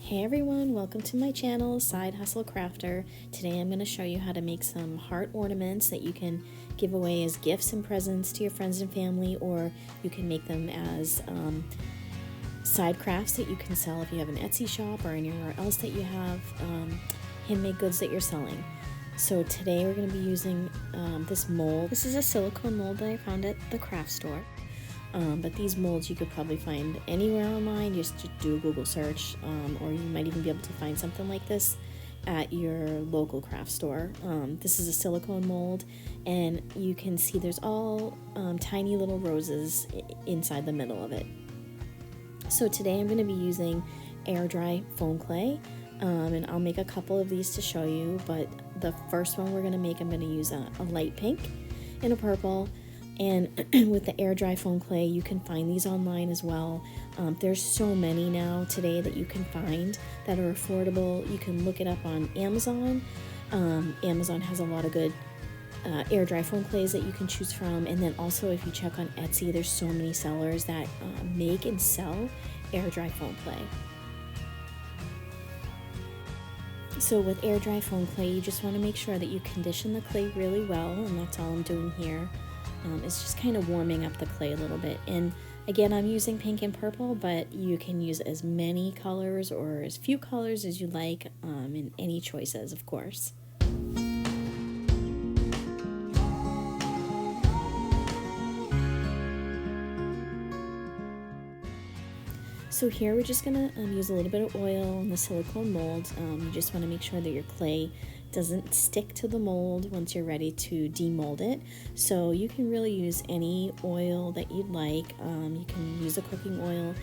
Hey everyone, welcome to my channel, Side Hustle Crafter. Today I'm going to show you how to make some heart ornaments that you can give away as gifts and presents to your friends and family, or you can make them as side crafts that you can sell if you have an Etsy shop or anywhere else that you have handmade goods that you're selling. So today we're going to be using this mold. This is a silicone mold that I found at the craft store. But these molds you could probably find anywhere online. Just do a Google search, or you might even be able to find something like this at your local craft store. This is a silicone mold, and you can see there's all tiny little roses inside the middle of it. So today I'm going to be using air dry foam clay, and I'll make a couple of these to show you, but the first one we're going to make, I'm going to use a light pink and a purple. And with the air dry foam clay, you can find these online as well. There's so many now today that you can find that are affordable. You can look it up on Amazon. Amazon has a lot of good air dry foam clays that you can choose from. And then also if you check on Etsy, there's so many sellers that make and sell air dry foam clay. So with air dry foam clay, you just want to make sure that you condition the clay really well, and that's all I'm doing here. It's just kind of warming up the clay a little bit. And again, I'm using pink and purple, but you can use as many colors or as few colors as you like, in any choices, of course. So here we're just going to use a little bit of oil in the silicone mold. You just want to make sure that your clay doesn't stick to the mold once you're ready to demold it. So you can really use any oil that you'd like. You can use a cooking oil.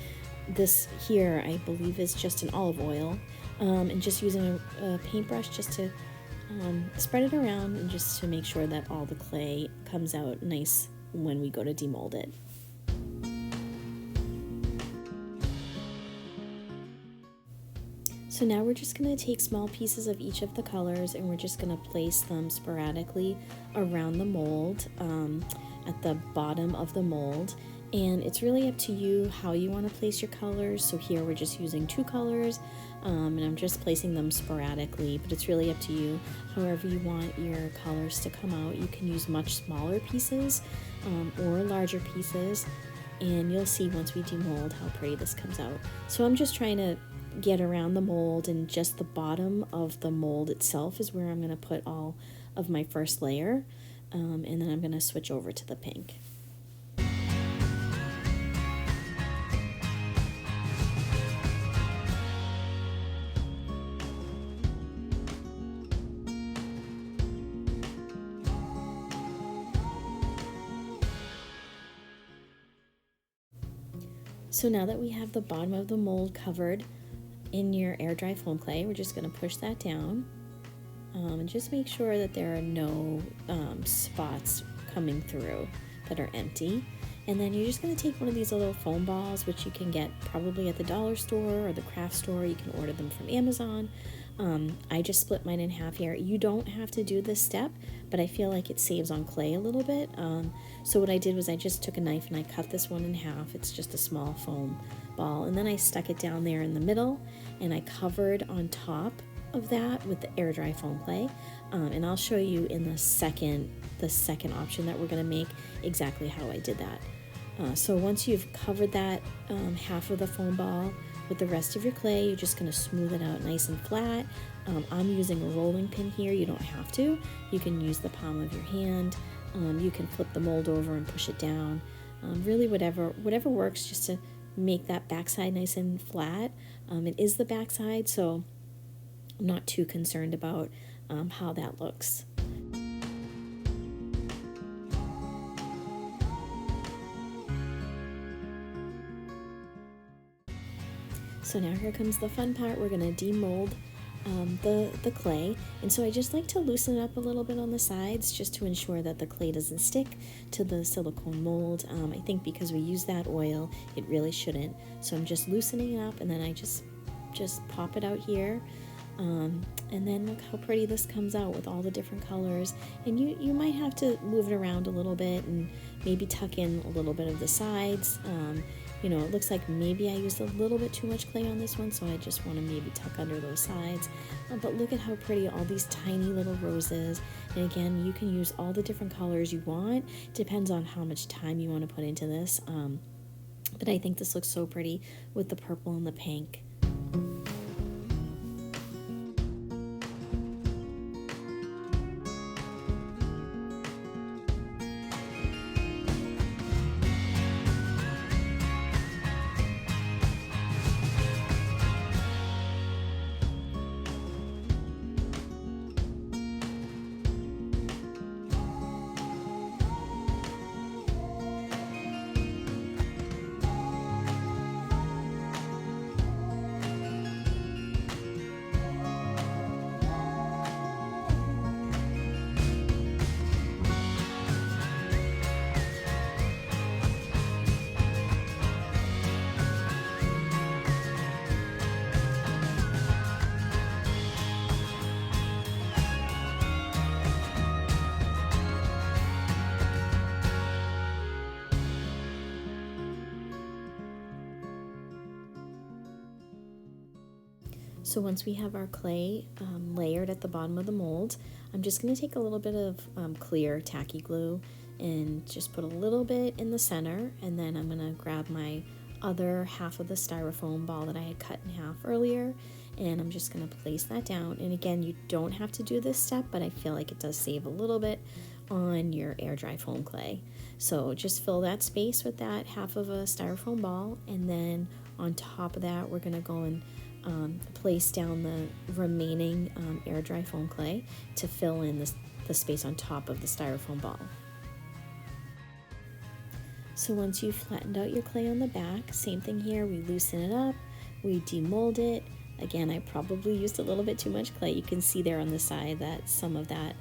This here I believe is just an olive oil, and just using a paintbrush just to spread it around and just to make sure that all the clay comes out nice when we go to demold it. So now we're just going to take small pieces of each of the colors and we're just going to place them sporadically around the mold, at the bottom of the mold. And it's really up to you how you want to place your colors. So here we're just using 2 colors, and I'm just placing them sporadically, but it's really up to you however you want your colors to come out. You can use much smaller pieces or larger pieces, and you'll see once we demold how pretty this comes out. So I'm just trying to get around the mold, and just the bottom of the mold itself is where I'm going to put all of my first layer, and then I'm going to switch over to the pink. So now that we have the bottom of the mold covered in your air dry foam clay, we're just going to push that down, and just make sure that there are no spots coming through that are empty. And then you're just going to take one of these little foam balls, which you can get probably at the dollar store or the craft store. You can order them from Amazon. I just split mine in half here. You don't have to do this step, but I feel like it saves on clay a little bit. So what I did was I just took a knife and I cut this one in half. It's just a small foam ball, and then I stuck it down there in the middle, and I covered on top of that with the air dry foam clay. And I'll show you in the second option that we're going to make exactly how I did that. So once you've covered that half of the foam ball with the rest of your clay, you're just going to smooth it out nice and flat. I'm using a rolling pin here. You don't have to. You can use the palm of your hand. You can flip the mold over and push it down. Really whatever works, just to make that backside nice and flat. It is the backside, so I'm not too concerned about how that looks. So now here comes the fun part. We're going to demold the clay, and so I just like to loosen it up a little bit on the sides just to ensure that the clay doesn't stick to the silicone mold. I think because we use that oil, it really shouldn't. So I'm just loosening it up, and then I just pop it out here, and then look how pretty this comes out with all the different colors. And you might have to move it around a little bit and maybe tuck in a little bit of the sides. You know, it looks like maybe I used a little bit too much clay on this one, so I just want to maybe tuck under those sides. But look at how pretty all these tiny little roses. And again, you can use all the different colors you want. Depends on how much time you want to put into this. But I think this looks so pretty with the purple and the pink. So once we have our clay layered at the bottom of the mold, I'm just going to take a little bit of clear tacky glue and just put a little bit in the center, and then I'm going to grab my other half of the styrofoam ball that I had cut in half earlier, and I'm just going to place that down. And again, you don't have to do this step, but I feel like it does save a little bit on your air dry foam clay. So just fill that space with that half of a styrofoam ball, and then on top of that we're going to go and place down the remaining air dry foam clay to fill in the space on top of the styrofoam ball. So once you've flattened out your clay on the back, same thing here, we loosen it up, we demold it. Again, I probably used a little bit too much clay. You can see there on the side that some of that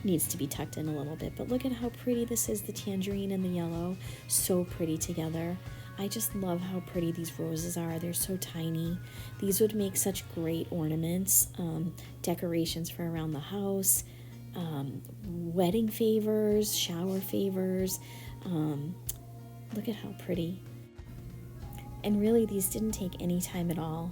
needs to be tucked in a little bit, but look at how pretty this is, the tangerine and the yellow, so pretty together. I just love how pretty these roses are. They're so tiny. These would make such great ornaments, decorations for around the house, wedding favors, shower favors. Look at how pretty. And really, these didn't take any time at all.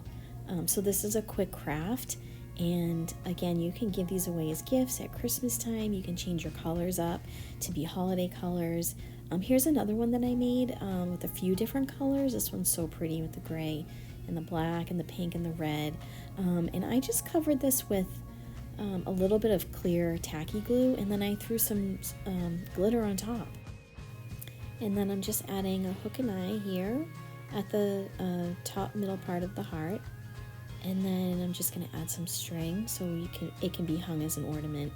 So this is a quick craft. And again, you can give these away as gifts at Christmas time. You can change your colors up to be holiday colors. Here's another one that I made with a few different colors. This one's so pretty with the gray and the black and the pink and the red. And I just covered this with a little bit of clear tacky glue, and then I threw some glitter on top. And then I'm just adding a hook and eye here at the top middle part of the heart. And then I'm just going to add some string so it can be hung as an ornament.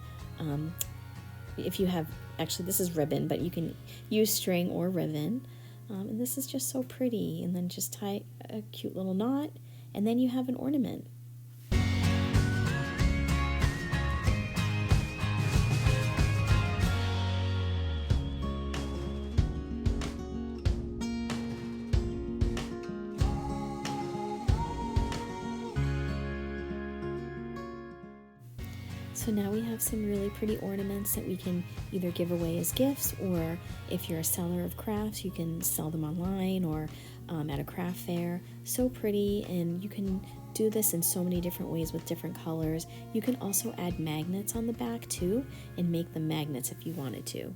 If you have, actually this is ribbon, but you can use string or ribbon. And this is just so pretty. And then just tie a cute little knot, and then you have an ornament. So now we have some really pretty ornaments that we can either give away as gifts, or if you're a seller of crafts, you can sell them online or at a craft fair. So pretty, and you can do this in so many different ways with different colors. You can also add magnets on the back too and make them magnets if you wanted to.